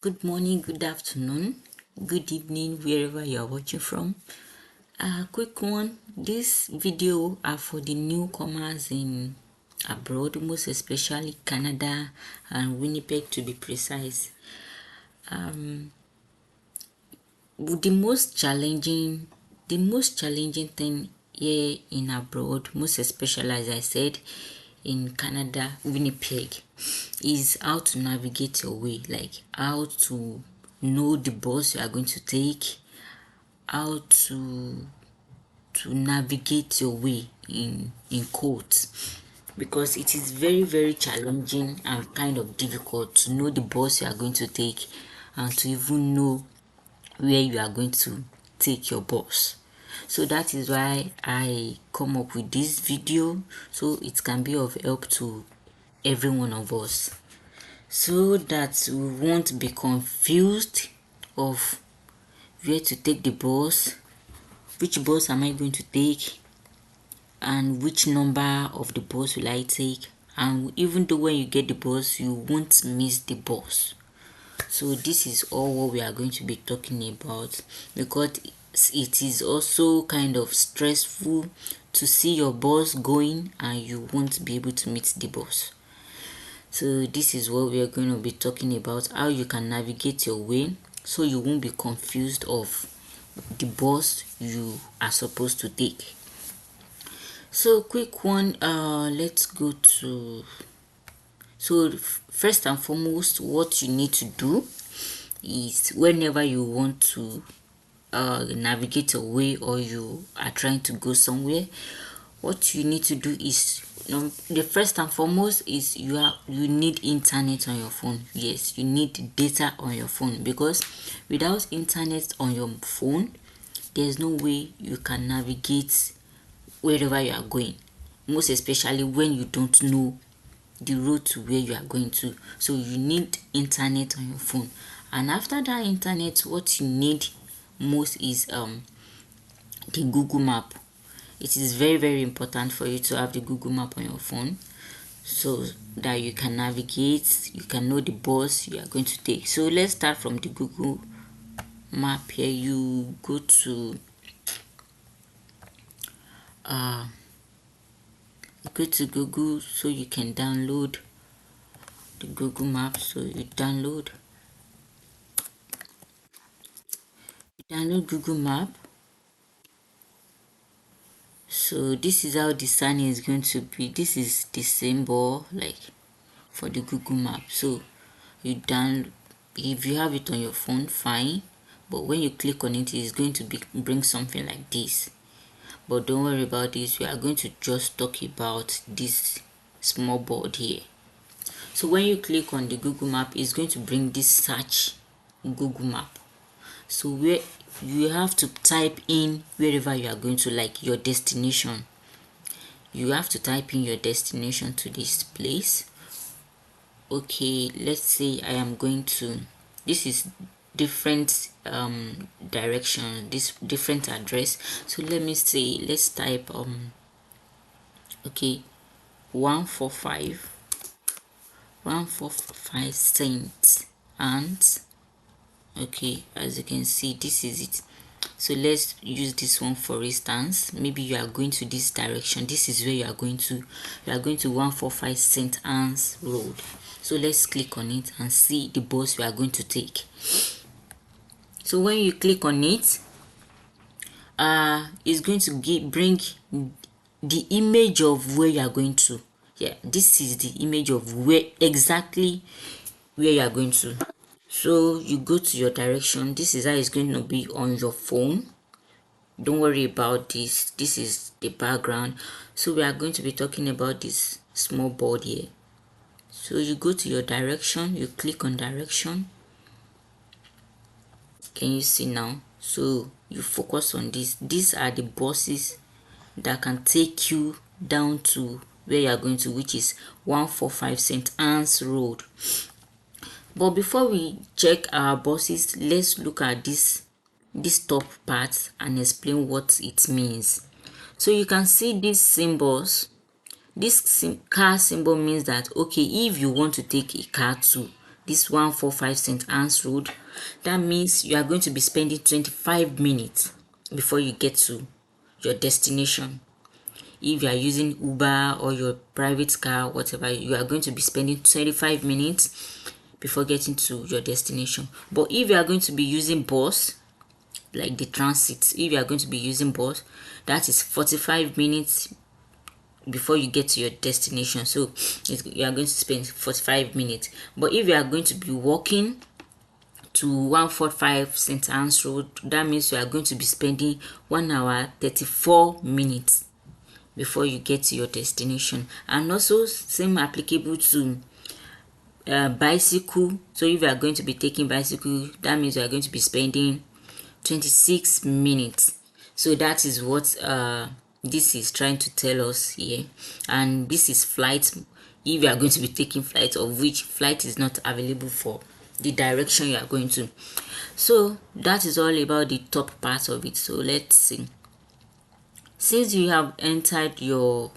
Good morning, good afternoon, good evening, wherever you are watching from. Quick one. This video are for the newcomers in abroad, most especially Canada and Winnipeg to be precise. The most challenging thing here in abroad, most especially as I said in Canada, Winnipeg, is how to navigate your way, like how to know the bus you are going to take, how to navigate your way in quotes, because it is very challenging and kind of difficult to know the bus you are going to take and to even know where you are going to take your bus. So that is why I come up with this video, so it can be of help to every one of us, so that we won't be confused of where to take the bus, which bus am I going to take, and which number of the bus will I take. And even though when you get the bus, you won't miss the bus. So this is all what we are going to be talking about, because it is also kind of stressful to see your bus going and you won't be able to meet the bus. So this is what we are going to be talking about, how you can navigate your way so you won't be confused of the bus you are supposed to take. So quick one, let's go to, so first and foremost, what you need to do is whenever you want to navigate your way or you are trying to go somewhere, what you need to do is, the first and foremost is you need internet on your phone. Yes, you need data on your phone, because without internet on your phone, there's no way you can navigate wherever you are going, most especially when you don't know the road to where you are going to. So you need internet on your phone. And after that internet, what you need most is the Google Map. It is very important for you to have the Google Map on your phone, so that you can navigate, you can know the bus you are going to take. So let's start from the Google Map. Here you go to Google, so you can download the Google Map. So you download Google Map. So this is how the sign is going to be. This is the symbol like for the Google Map. So you down, if you have it on your phone, fine, but when you click on it, it's going to bring something like this. But don't worry about this, we are going to just talk about this small board here. So when you click on the Google Map, it's going to bring this search Google Map. So where you have to type in wherever you are going to, like your destination. You have to type in your destination to this place. Okay, let's say I am going to, this is different direction, this different address. So let me say, let's type okay, 145 Saint Anne's. Okay, as you can see, this is it. So let's use this one for instance. Maybe you are going to this direction, this is where you are going to 145 St. Anne's Road. So let's click on it and see the bus we are going to take. So when you click on it, it's going to bring the image of where you are going to. Yeah, this is the image of where exactly where you are going to. So you go to your direction. This is how it's going to be on your phone. Don't worry about this. This is the background. So we are going to be talking about this small board here. So you go to your direction, you click on direction. Can you see now? So you focus on this. These are the buses that can take you down to where you are going to, which is 145 St. Anne's Road. But before we check our buses, let's look at this top part and explain what it means. So you can see these symbols. This car symbol means that, okay, if you want to take a car to this 145 St. Anne's Road, that means you are going to be spending 25 minutes before you get to your destination. If you are using Uber or your private car, whatever, you are going to be spending 25 minutes before getting to your destination. But if you are going to be using bus, like the transit, if you are going to be using bus, that is 45 minutes before you get to your destination. So you are going to spend 45 minutes. But if you are going to be walking to 145 St. Anne's Road, that means you are going to be spending 1 hour 34 minutes before you get to your destination. And also same applicable to bicycle. So if you are going to be taking bicycle, that means you are going to be spending 26 minutes. So that is what this is trying to tell us here. And this is flight, if you are going to be taking flight, of which flight is not available for the direction you are going to. So that is all about the top part of it. So let's see. Since you have entered the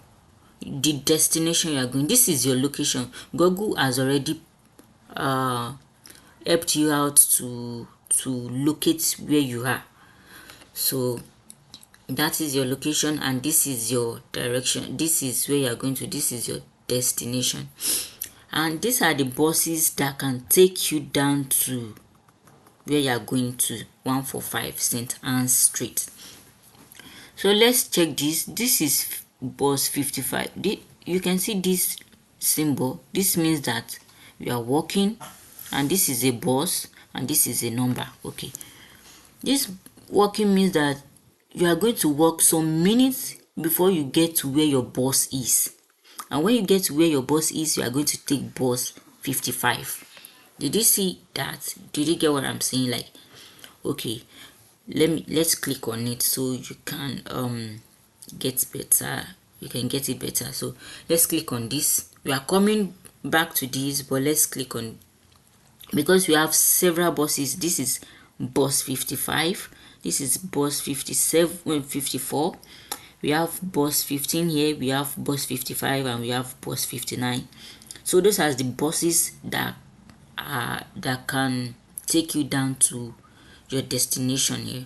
destination you are going, this is your location. Google has already helped you out to locate where you are. So that is your location, and this is your direction. This is where you are going to. This is your destination, and these are the buses that can take you down to where you are going to, 145 St. Anne's Street. So let's check this. This is bus 55. You can see this symbol. This means that you are walking, and this is a bus, and this is a number. Okay, this walking means that you are going to walk some minutes before you get to where your bus is. And when you get to where your bus is, you are going to take bus 55. Did you see that? Did you get what I'm saying? Like, okay, let's click on it so you can get better. You can get it better. So let's click on this. We are coming back to this, but let's click on, because we have several buses. This is bus 55. This is bus 57, 54. We have bus 15 here. We have bus 55, and we have bus 59. So those are the buses that can take you down to your destination here.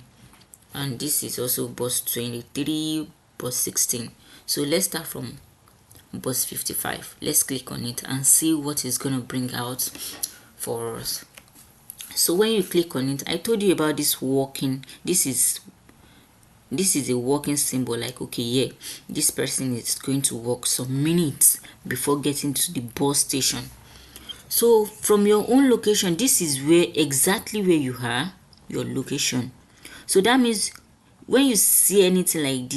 And this is also bus 23, bus 16. So let's start from bus 55. Let's click on it and see what it's going to bring out for us. So when you click on it, I told you about this walking. This is a walking symbol. Like, okay, yeah, this person is going to walk some minutes before getting to the bus station. So from your own location, this is exactly where you are, your location. So that means when you see anything like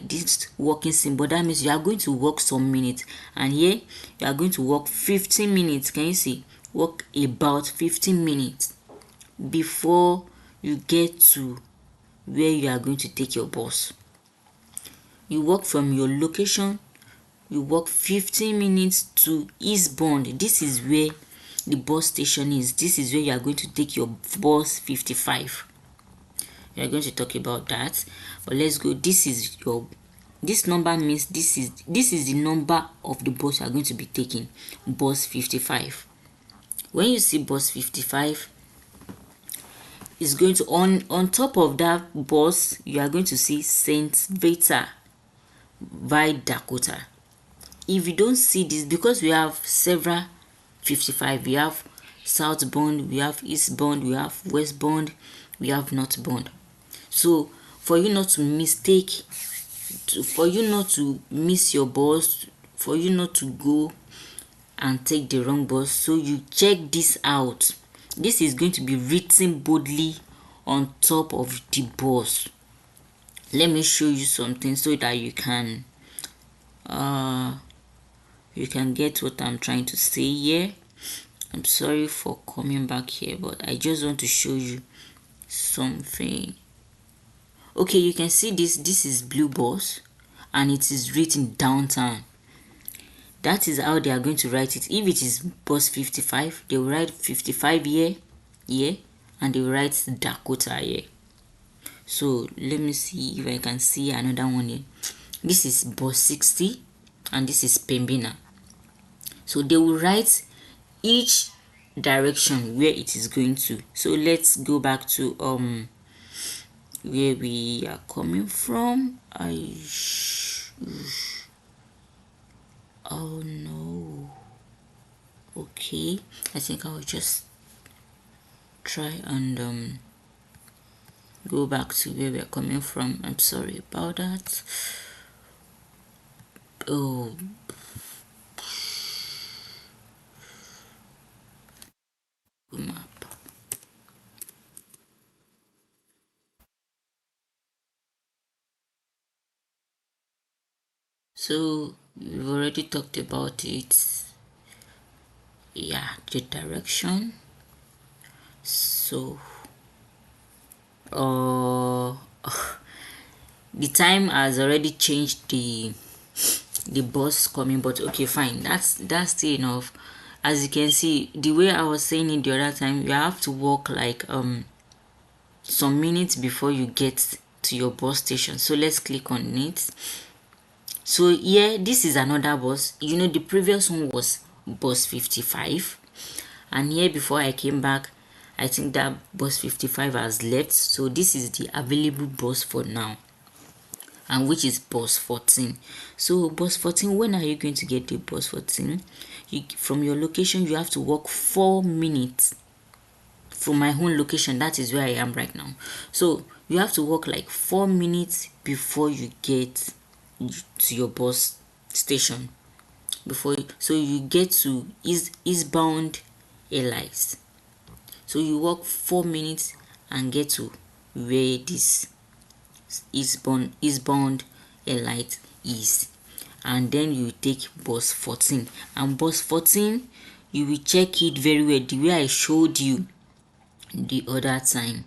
this walking symbol, that means you are going to walk some minutes. And here you are going to walk 15 minutes. Can you see? Walk about 15 minutes before you get to where you are going to take your bus. You walk from your location, you walk 15 minutes to Eastbourne. This is where the bus station is. This is where you are going to take your bus 55. We are going to talk about that, but let's go. This number means this is the number of the bus you are going to be taking, bus 55. When you see bus 55, it's going to on top of that bus, you are going to see St. Vita by Dakota. If you don't see this, because we have several 55, we have southbound, we have eastbound, we have westbound, we have northbound. So for you not to mistake, for you not to miss your bus, for you not to go and take the wrong bus, so you check this out. This is going to be written boldly on top of the bus. Let me show you something so that you can get what I'm trying to say here. I'm sorry for coming back here, but I just want to show you something. Okay, you can see this is blue bus, and it is written downtown. That is how they are going to write it. If it is bus 55, they will write 55 here, and they will write Dakota here. So let me see if I can see another one here. This is bus 60, and this is Pembina. So they will write each direction where it is going to. So let's go back to where we are coming from. Oh no. Okay, I think I'll just try and go back to where we're coming from. I'm sorry about that. Oh, map. So we've already talked about it. Yeah, the direction. So uh the time has already changed the bus coming, but okay, fine, that's still enough. As you can see, the way I was saying it the other time, you have to walk like some minutes before you get to your bus station. So let's click on it. So here, this is another bus. You know, the previous one was bus 55, and here before I came back, I think that bus 55 has left. So this is the available bus for now, and which is bus 14. So bus 14, when are you going to get the bus 14? From your location, you have to walk 4 minutes from my home location. That is where I am right now. So you have to walk like 4 minutes before you get to your bus station. So you get to eastbound Allies. So you walk 4 minutes and get to where this eastbound Elite is, and then you take bus 14. And bus 14, you will check it very well the way I showed you the other time,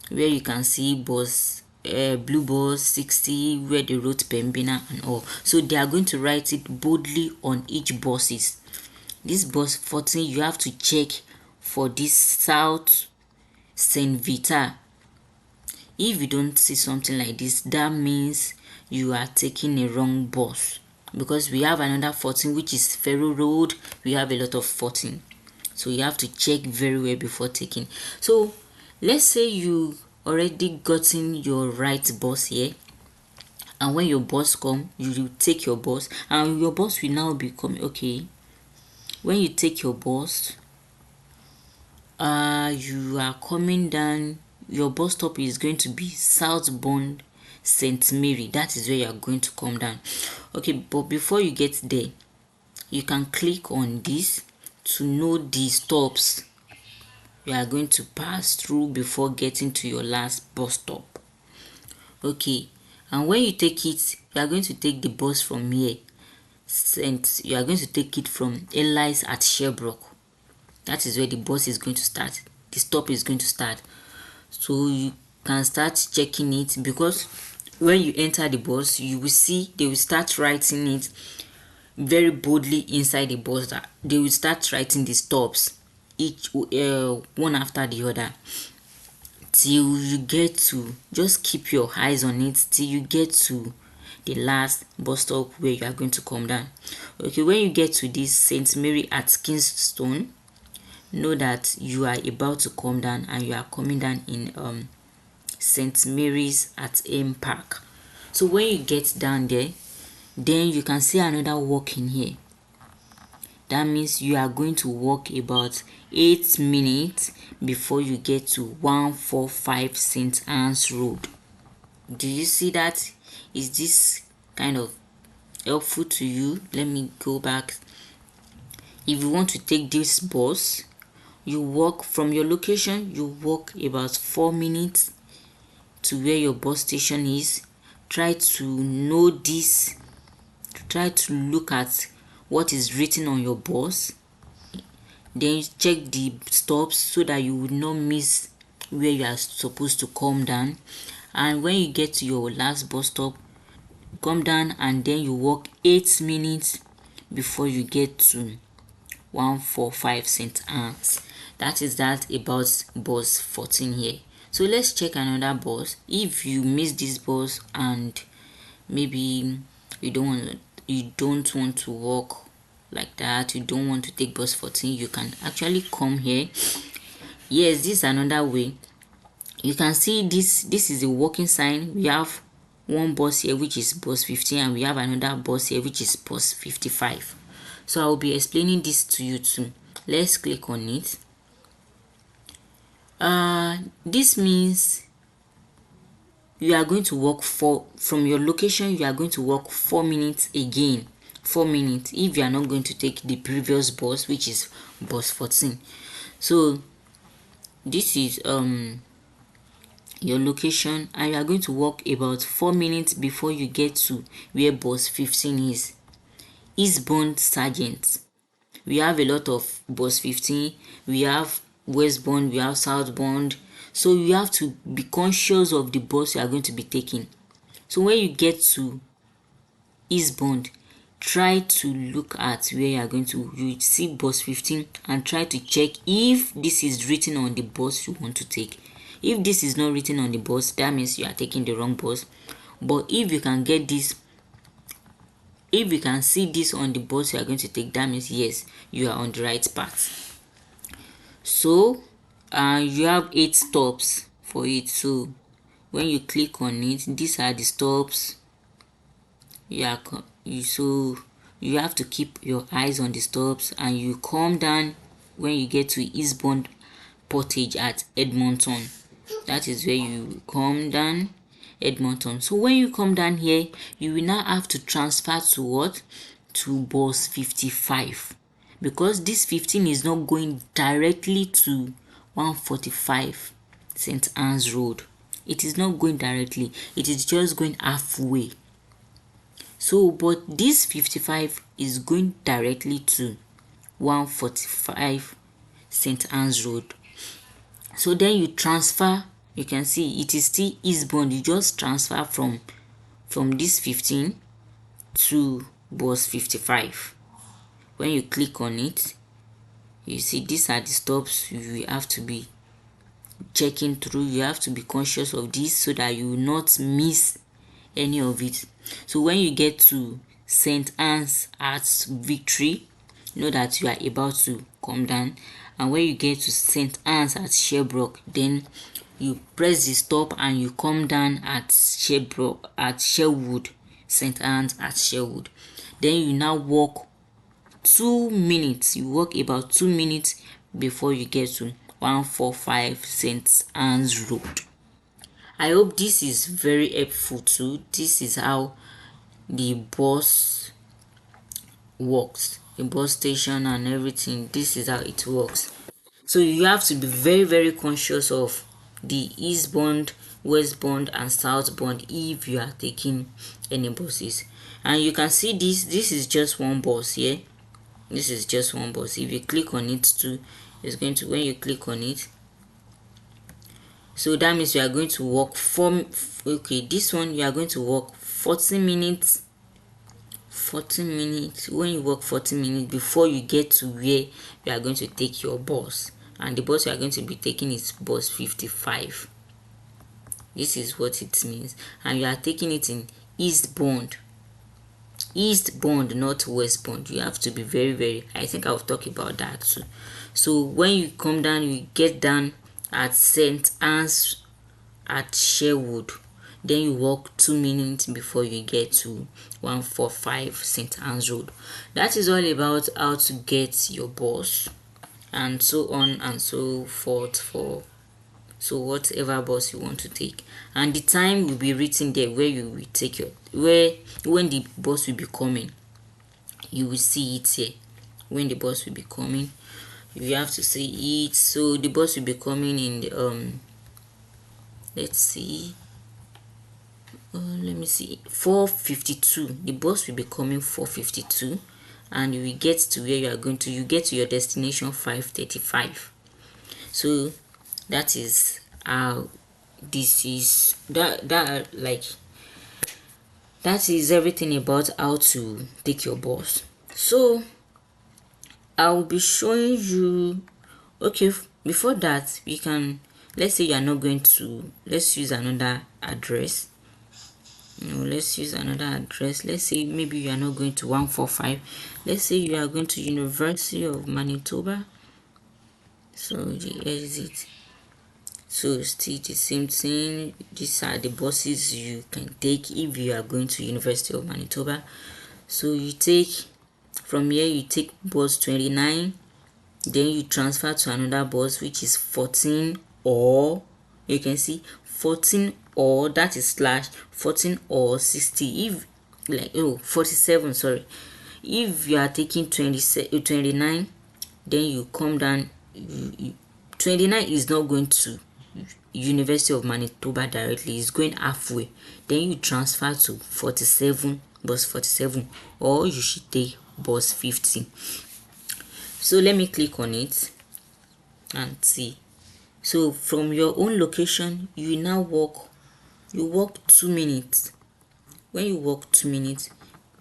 where you can see bus blue bus 60, where they wrote Pembina and all. So they are going to write it boldly on each buses. This bus 14, you have to check for this South St. Vita. If you don't see something like this, that means you are taking a wrong bus, because we have another 14 which is Ferro Road. We have a lot of 14, so you have to check very well before taking. So let's say you already gotten your right bus here, and when your bus come, you will take your bus, and your bus will now become okay. When you take your bus, you are coming down. Your bus stop is going to be Southbound St. Mary. That is where you are going to come down. Okay, but before you get there, you can click on this to know the stops you are going to pass through before getting to your last bus stop. Okay, and when you take it, you are going to take the bus from here. You are going to take it from Elias at Sherbrooke. That is where the bus is going to start. The stop is going to start. So you can start checking it, because when you enter the bus, you will see they will start writing it very boldly inside the bus. That they will start writing the stops, each one after the other, till you get to, just keep your eyes on it till you get to the last bus stop where you are going to come down. Okay, when you get to this St. Mary at Kingston, know that you are about to come down, and you are coming down in St. Mary's at M Park. So when you get down there, then you can see another walk in here. That means you are going to walk about 8 minutes before you get to 145 St. Anne's Road. Do you see that? Is this kind of helpful to you? Let me go back. If you want to take this bus, you walk from your location, you walk about 4 minutes to where your bus station is. Try to know this. Try to look at what is written on your bus. Then check the stops so that you would not miss where you are supposed to come down. And when you get to your last bus stop, come down, and then you walk 8 minutes before you get to 145 St. Anne's. That is that about bus 14 here. So let's check another bus. If you miss this bus and maybe you don't want to walk like that, you don't want to take bus 14, you can actually come here. Yes, this is another way. You can see this is a walking sign. We have one bus here which is bus 15, and we have another bus here which is bus 55. So I will be explaining this to you too. Let's click on it. This means you are going to walk from your location, you are going to walk 4 minutes again. 4 minutes if you are not going to take the previous bus, which is bus 14. So this is your location, and you are going to walk about 4 minutes before you get to where bus 15 is. Eastbound Sergeant. We have a lot of bus 15, we have westbound, we have southbound. So you have to be conscious of the bus you are going to be taking. So when you get to eastbound, try to look at where you are going to, you see bus 15, and try to check if this is written on the bus you want to take. If this is not written on the bus, that means you are taking the wrong bus. But if you can get this, if you can see this on the bus you are going to take, that means yes, you are on the right path. So you have 8 stops for it. So when you click on it, these are the stops. So you have to keep your eyes on the stops, and you come down when you get to eastbound Portage at Edmonton. That is where you come down, Edmonton. So when you come down here, you will now have to transfer to what? To bus 55, because this 15 is not going directly to 145 St. Anne's Road. It is not going directly, it is just going halfway. So but this 55 is going directly to 145 St. Anne's Road. So then you transfer, you can see it is still eastbound. You just transfer from this 15 to bus 55. When you click on it, you see these are the stops you have to be checking through. You have to be conscious of this so that you will not miss any of it. So when you get to St. Anne's at Victory, know that you are about to come down. And when you get to St. Anne's at Sherbrooke, then you press the stop and you come down at Sherbrooke, at Sherwood, St. Anne's at Sherwood. Then you now walk 2 minutes. You walk about 2 minutes before you get to 145 St. Anne's Road. I hope this is very helpful too. This is how the bus works, the bus station and everything. This is how it works. So you have to be very conscious of the eastbound, westbound and southbound if you are taking any buses. And you can see this is just one bus here. This is just one bus. If you click on it too, it's going to, when you click on it, so that means you are going to walk this one you are going to walk 40 minutes. 40 minutes. When you walk 40 minutes before you get to where you are going to take your bus, and the bus you are going to be taking is bus 55. This is what it means. And you are taking it in eastbound, not westbound. You have to be very, I think I'll talk about that too. So when you come down, you get down at St. Anne's at Sherwood. Then you walk 2 minutes before you get to 145 St. Anne's Road. That is all about how to get your bus, and so on and so forth, for so whatever bus you want to take. And the time will be written there where you will take your, when the bus will be coming. You will see it here when the bus will be coming. You have to see it. So the bus will be coming in the let's see, let me see, 4:52. The bus will be coming 4:52, and you will get to where you are going to. You get to your destination 5:35. So that is how this is, that is everything about how to take your bus. So I will be showing you, okay, before that, you can, let's say you are not going to, let's use another address. Let's use another address. Let's say maybe you are not going to 145. Let's say you are going to University of Manitoba. So the exit. So still the same thing. These are the buses you can take if you are going to University of Manitoba. So you take from here, you take bus 29, then you transfer to another bus which is 14, or you can see 14, or that is slash 14 or 60. If like 47, sorry, if you are taking 29, then you come down. 29 is not going to University of Manitoba directly, is going halfway, then you transfer to 47, bus 47, or you should take bus 50. So let me click on it and see. So from your own location, you now walk 2 minutes. When you walk 2 minutes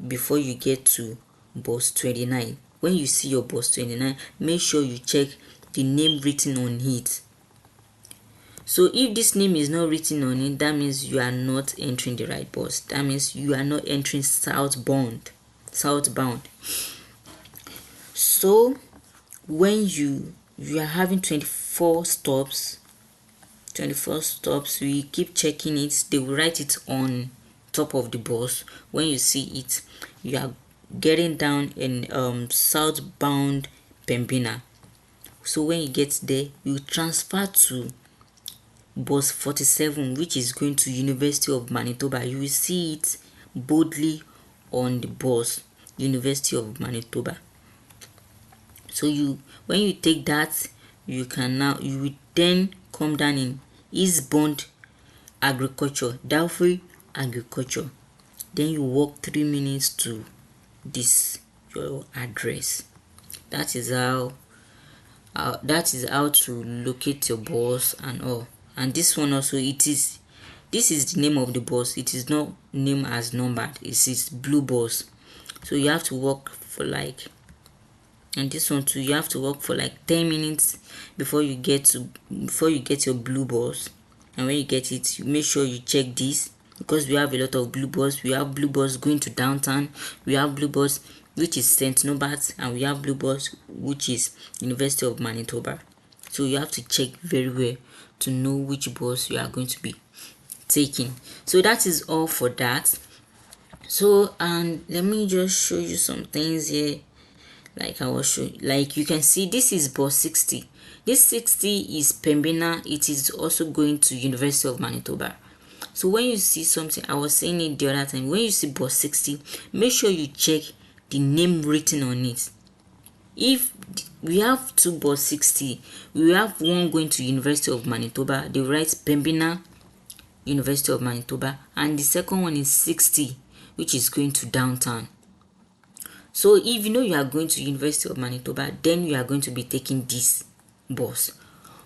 before you get to bus 29, when you see your bus 29, make sure you check the name written on it. So if this name is not written on it, that means you are not entering the right bus. That means you are not entering southbound. So when you are having 24 stops, we keep checking it. They will write it on top of the bus. When you see it, you are getting down in southbound Pembina. So when you get there, you transfer to bus 47, which is going to University of Manitoba. You will see it boldly on the bus, University of Manitoba. So when you take that, you will then come down in Eastbound Agriculture, Dalfrey Agriculture. Then you walk 3 minutes to your address. That is how to locate your bus and all. And this one also, this is the name of the bus. It is not named as numbered. It is blue bus. So you have to walk for and this one too, you have to walk for 10 minutes before you get your blue bus. And when you get it, you make sure you check this, because we have a lot of blue bus. We have blue bus going to downtown, we have blue bus which is St. Norbert, and we have blue bus which is University of Manitoba. So you have to check very well to know which bus you are going to be taking. So that is all for that. So, and let me just show you some things here. I will show you. You can see, this is bus 60. This 60 is Pembina. It is also going to University of Manitoba. So when you see something, I was saying it the other time, when you see bus 60, make sure you check the name written on it. If we have two bus 60, we have one going to University of Manitoba, they write Pembina, University of Manitoba, and the second one is 60, which is going to downtown. So if you know you are going to University of Manitoba, then you are going to be taking this bus.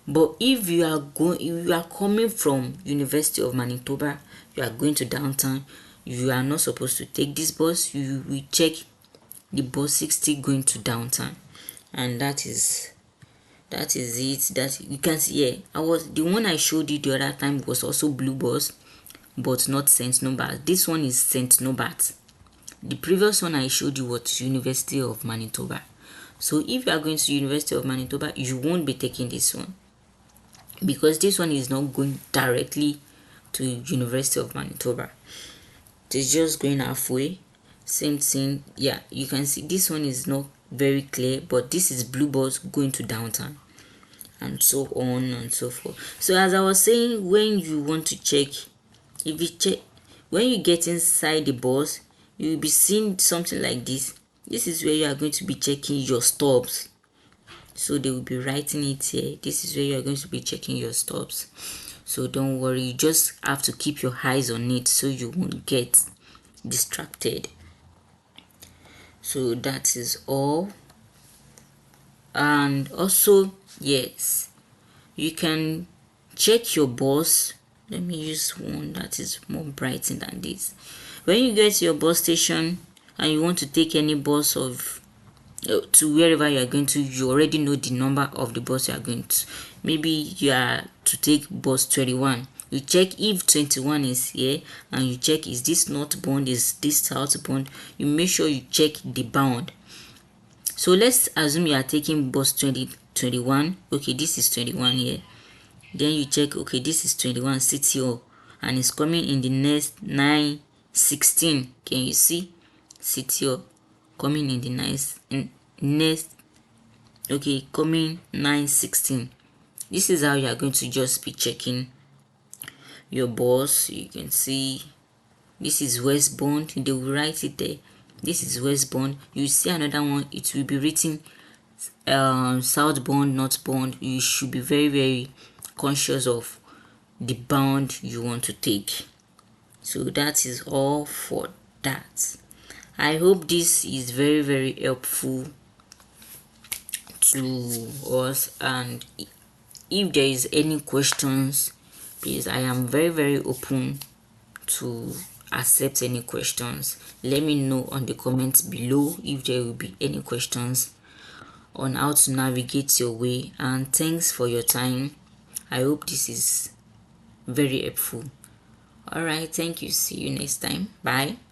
But if you are coming from University of Manitoba, you are going to downtown, you are not supposed to take this bus. You will check the bus 60 going to downtown, and that is it. That you can see here. The one I showed you the other time was also blue bus, but not St. Norbert. This one is St. Norbert. The previous one I showed you was University of Manitoba. So if you are going to University of Manitoba, you won't be taking this one, because this one is not going directly to University of Manitoba. It's just going halfway. Same thing. Yeah, you can see this one is not very clear, but this is blue bus going to downtown, and so on and so forth. So as I was saying, when you want to check, when you get inside the bus, you will be seeing something like this. This is where you are going to be checking your stops. So they will be writing it here. This is where you are going to be checking your stops. So don't worry, you just have to keep your eyes on it so you won't get distracted. So that is all. And also, yes, you can check your bus. Let me use one that is more brightened than this. When you get to your bus station and you want to take any bus to wherever you are going to, you already know the number of the bus you are going to. Maybe you are to take bus 21. You check if 21 is here, and you check is this north bound, is this south bound. You make sure you check the bound. So let's assume you are taking bus 21. Okay, this is 21 here. Then you check, okay, this is 21 CTO, and it's coming in the next 9:16. Can you see CTO coming in the next? Okay, coming 9:16. This is how you are going to just be checking your bus. You can see this is westbound. They will write it there. This is westbound. You see another one, it will be written southbound, northbound. You should be very, very conscious of the bound you want to take. So that is all for that. I hope this is very, very helpful to us, and if there is any questions, please, I am very, very open to accept any questions. Let me know on the comments below if there will be any questions on how to navigate your way. And thanks for your time. I hope this is very helpful. All right, thank you. See you next time. Bye.